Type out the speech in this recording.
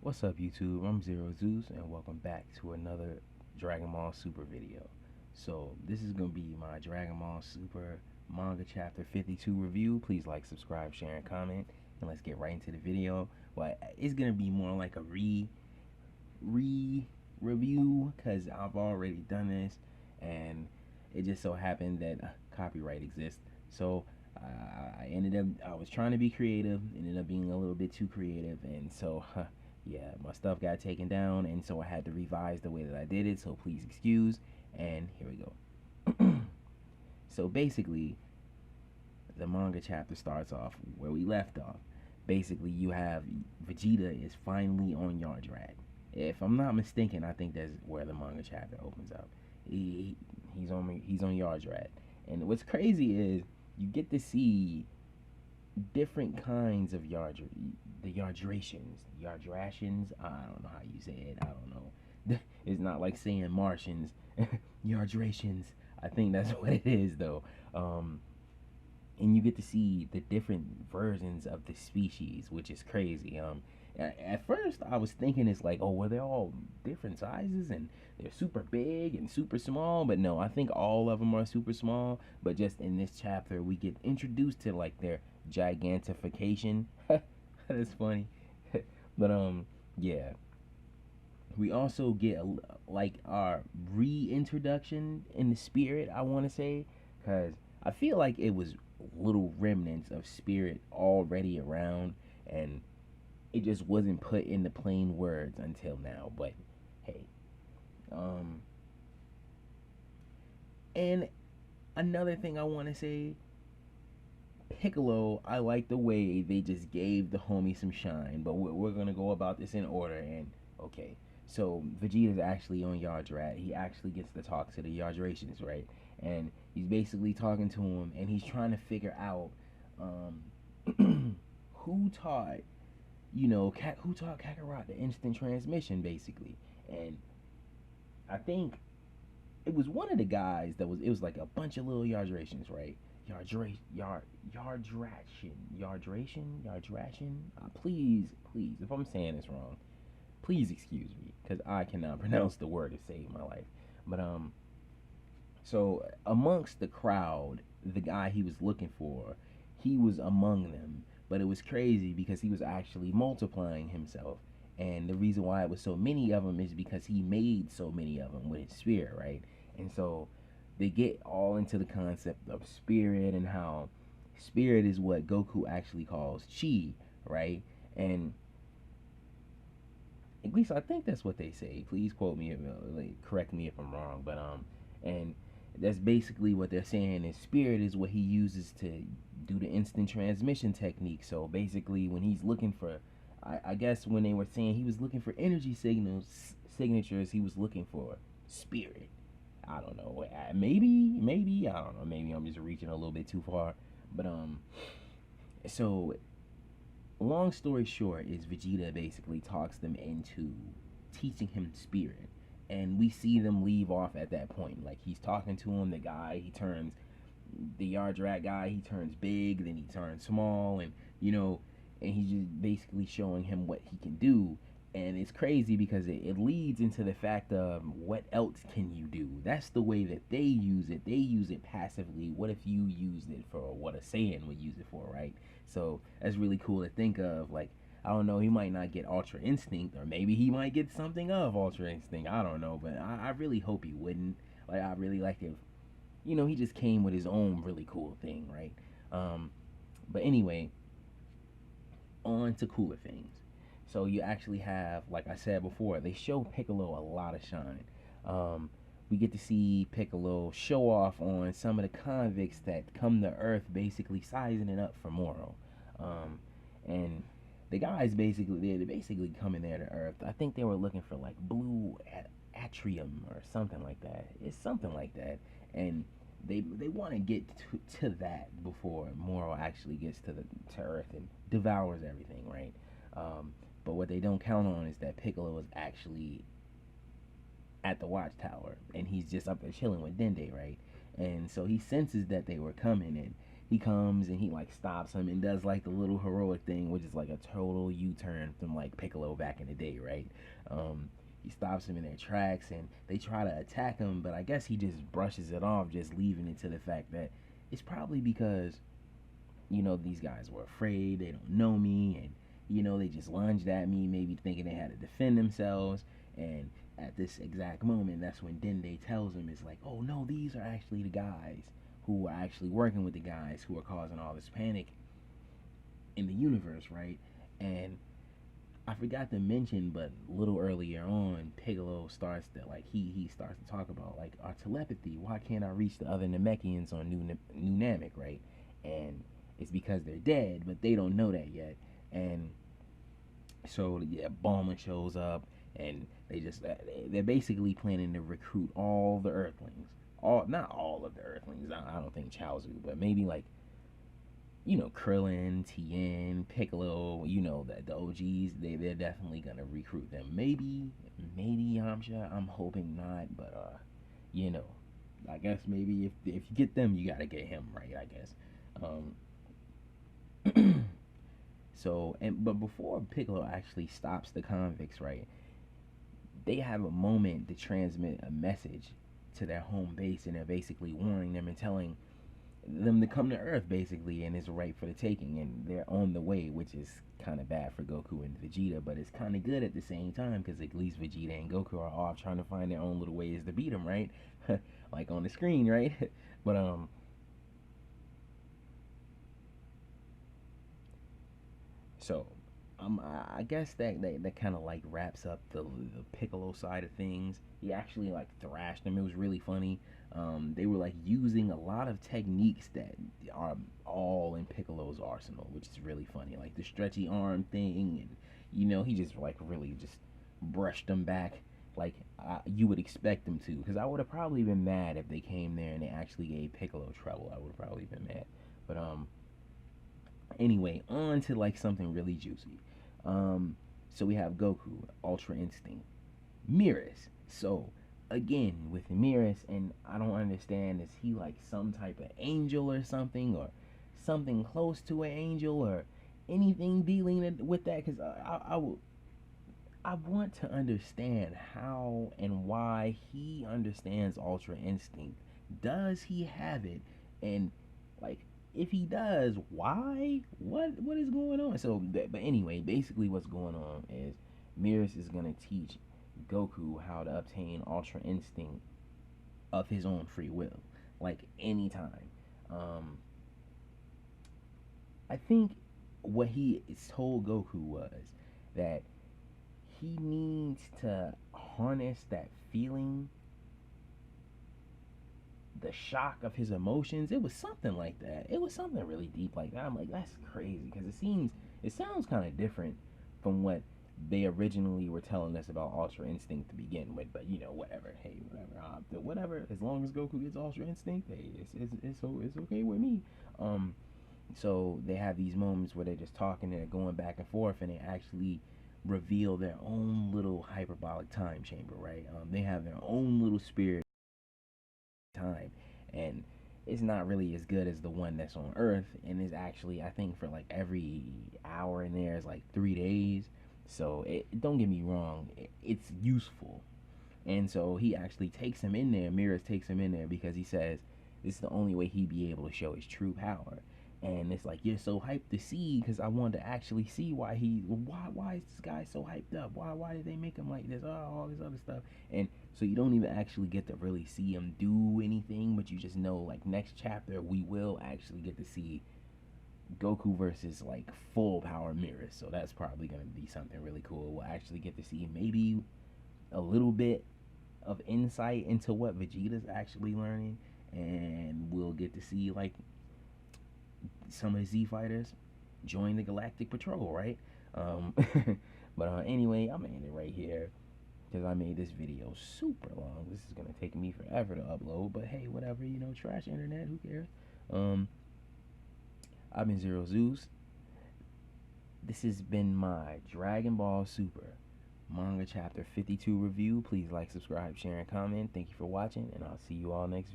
What's up YouTube? I'm Zero Zeus and welcome back to another Dragon Ball Super video. So this is going to be my Dragon Ball Super Manga Chapter 52 review. Please like, subscribe, share, and comment. And let's get right into the video. Well, it's going to be more like a review because I've already done this and it just so happened that copyright exists. So I was trying to be creative, ended up being a little bit too creative, and so yeah, my stuff got taken down, and so I had to revise the way that I did it, so please excuse. And here we go. So basically, the manga chapter starts off where we left off. Basically, you have Vegeta is finally on Yardrat. If I'm not mistaken, I think that's where the manga chapter opens up. He's on Yardrat, and what's crazy is you get to see different kinds of yardrations. I don't know how you say it. I don't know. It's not like saying Martians. Yardrations. I think that's what it is though. And you get to see the different versions of the species, which is crazy. At first I was thinking it's like, oh, well, they're all different sizes and they're super big and super small, but no, I think all of them are super small. But just in this chapter, we get introduced to like their gigantification. That's funny. But yeah, we also get like our reintroduction in the spirit, I want to say, because I feel like it was little remnants of spirit already around, and it just wasn't put into plain words until now. But hey, and another thing I want to say, Piccolo, I like the way they just gave the homie some shine, but we're gonna go about this in order. And okay, so Vegeta's actually on Yardrat. He actually gets to talk to the Yardrations, right? And he's basically talking to him, and he's trying to figure out who taught, who taught Kakarot the instant transmission, basically. And I think it was one of the guys it was like a bunch of little Yardrations, right? Yardration. Please, if I'm saying this wrong, please excuse me, because I cannot pronounce the word to save my life. But so amongst the crowd, the guy he was looking for, he was among them. But it was crazy because he was actually multiplying himself. And the reason why it was so many of them is because he made so many of them with his spirit, right? And so they get all into the concept of spirit and how spirit is what Goku actually calls chi, right? And at least I think that's what they say. Please quote me, correct me if I'm wrong. But and that's basically what they're saying is spirit is what he uses to do the instant transmission technique. So basically, when he's looking for, I guess when they were saying he was looking for energy signatures, he was looking for spirit. I don't know. Maybe I don't know. Maybe I'm just reaching a little bit too far. But so long story short is Vegeta basically talks them into teaching him spirit, and we see them leave off at that point. Like he's talking to him, the Yardrat guy, he turns big, then he turns small, and and he's just basically showing him what he can do. And it's crazy because it leads into the fact of what else can you do? That's the way that they use it. They use it passively. What if you used it for what a Saiyan would use it for, right? So that's really cool to think of. Like, I don't know, he might not get Ultra Instinct, or maybe he might get something of Ultra Instinct. I don't know, but I really hope he wouldn't. Like, I really like if, he just came with his own really cool thing, right? But anyway, on to cooler things. So you actually have, like I said before, they show Piccolo a lot of shine. We get to see Piccolo show off on some of the convicts that come to Earth, basically sizing it up for Moro. And the guys they're basically coming there to Earth. I think they were looking for like blue atrium or something like that. It's something like that, and they want to get to that before Moro actually gets to Earth and devours everything, right? But what they don't count on is that Piccolo is actually at the watchtower, and he's just up there chilling with Dende, right? And so he senses that they were coming, and he comes and he like stops him and does like the little heroic thing, which is like a total U-turn from like Piccolo back in the day, right? He stops him in their tracks and they try to attack him, but I guess he just brushes it off, just leaving it to the fact that it's probably because, these guys were afraid, they don't know me, and they just lunged at me, maybe thinking they had to defend themselves. And at this exact moment, that's when Dende tells him, it's like, oh no, these are actually the guys who are actually working with the guys who are causing all this panic in the universe, right? And I forgot to mention, but a little earlier on, Piccolo starts to like he starts to talk about like our telepathy. Why can't I reach the other Namekians on New Namek, right? And it's because they're dead, but they don't know that yet. And so yeah, Ballman shows up, and they're basically planning to recruit all the Earthlings. All Not all of the Earthlings. I don't think Chaozu, but maybe like Krillin, Tien, Piccolo, the OGs, they're definitely gonna recruit them. Maybe Yamcha. I'm hoping not, but you know, I guess maybe if you get them, you gotta get him right. I guess. But before Piccolo actually stops the convicts, right? They have a moment to transmit a message to their home base, and they're basically warning them and telling them to come to Earth, basically, and it's right for the taking, and they're on the way, which is kind of bad for Goku and Vegeta, but it's kind of good at the same time, because at least Vegeta and Goku are off trying to find their own little ways to beat them, right? Like on the screen, right? But so I guess that kind of like wraps up the Piccolo side of things. He actually like thrashed them. It was really funny. They were like using a lot of techniques that are all in Piccolo's arsenal, which is really funny. Like the stretchy arm thing, and he just like really just brushed them back like you would expect them to. Because I would have probably been mad if they came there and they actually gave Piccolo trouble. I would have probably been mad. But anyway, on to like something really juicy. Um, so we have Goku, Ultra Instinct, Mirrors. So again with Mirrors, and I don't understand, is he like some type of angel or something, or something close to an angel, or anything dealing with that? Because I want to understand how and why he understands Ultra Instinct. Does he have it? And like, if he does, why? What is going on? But anyway, basically, what's going on is Mirrors is gonna teach Goku how to obtain Ultra Instinct of his own free will, like anytime. Um, I think what he told Goku was that he needs to harness that feeling, the shock of his emotions. It was something like that. It was something really deep like that. I'm like, that's crazy, because it sounds kind of different from what they originally were telling us about Ultra Instinct to begin with. But whatever. Hey, whatever. As long as Goku gets Ultra Instinct, hey, it's okay with me. So they have these moments where they're just talking and they're going back and forth, and they actually reveal their own little hyperbolic time chamber, right? They have their own little spirit time, and it's not really as good as the one that's on Earth, and it's actually, I think, for like every hour in there is like 3 days. So don't get me wrong, it's useful. And so he actually takes him in there. Mirrors takes him in there because he says this is the only way he'd be able to show his true power. And it's like, you're so hyped to see, because I wanted to actually see why is this guy so hyped up? Why did they make him like this? Oh, all this other stuff. And so you don't even actually get to really see him do anything, but you just know like next chapter we will actually get to see Goku versus like full power Mirrors. So that's probably gonna be something really cool. We'll actually get to see maybe a little bit of insight into what Vegeta's actually learning, and we'll get to see like some of the Z fighters join the Galactic Patrol, right? Um, but anyway, I'm gonna end it right here because I made this video super long. This is gonna take me forever to upload, but hey, whatever, trash internet, who cares? Um, I've been Zero Zeus. This has been my Dragon Ball Super Manga Chapter 52 review. Please like, subscribe, share, and comment. Thank you for watching, and I'll see you all next video.